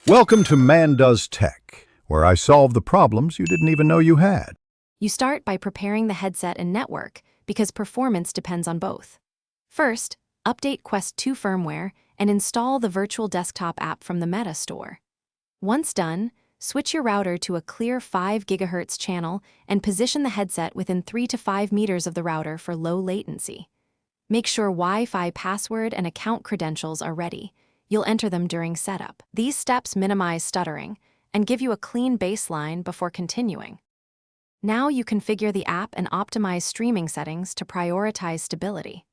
Welcome to Man Does Tech, where I solve the problems you didn't even know you had. You start by preparing the headset and network because performance depends on both. First, update Quest 2 firmware and install the virtual desktop app from the Meta store. Once done, switch your router to a clear 5 GHz channel and position the headset within 3 to 5 meters of the router for low latency. Make sure Wi-Fi password and account credentials are ready. You'll enter them during setup. These steps minimize stuttering and give you a clean baseline before continuing. Now you configure the app and optimize streaming settings to prioritize stability.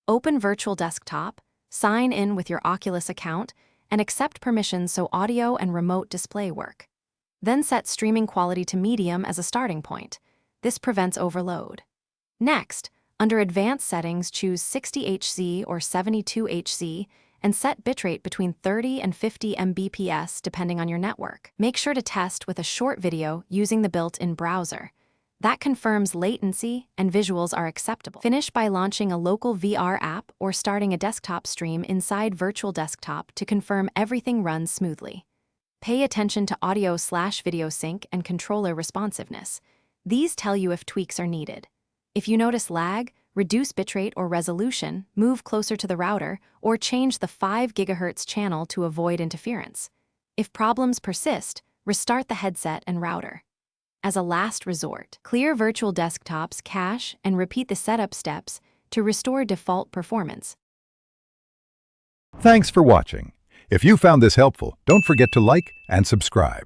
Open Virtual Desktop, sign in with your Oculus account, and accept permissions so audio and remote display work. Then set streaming quality to medium as a starting point. This prevents overload. Next, under Advanced Settings, choose 60Hz or 72Hz and set bitrate between 30 and 50 Mbps depending on your network. Make sure to test with a short video using the built-in browser. That confirms latency and visuals are acceptable. Finish by launching a local VR app or starting a desktop stream inside Virtual Desktop to confirm everything runs smoothly. Pay attention to audio/video sync and controller responsiveness. These tell you if tweaks are needed. If you notice lag, reduce bitrate or resolution, move closer to the router, or change the 5 GHz channel to avoid interference. If problems persist, restart the headset and router. As a last resort, clear Virtual Desktop's cache and repeat the setup steps to restore default performance. Thanks for watching. If you found this helpful, don't forget to like and subscribe.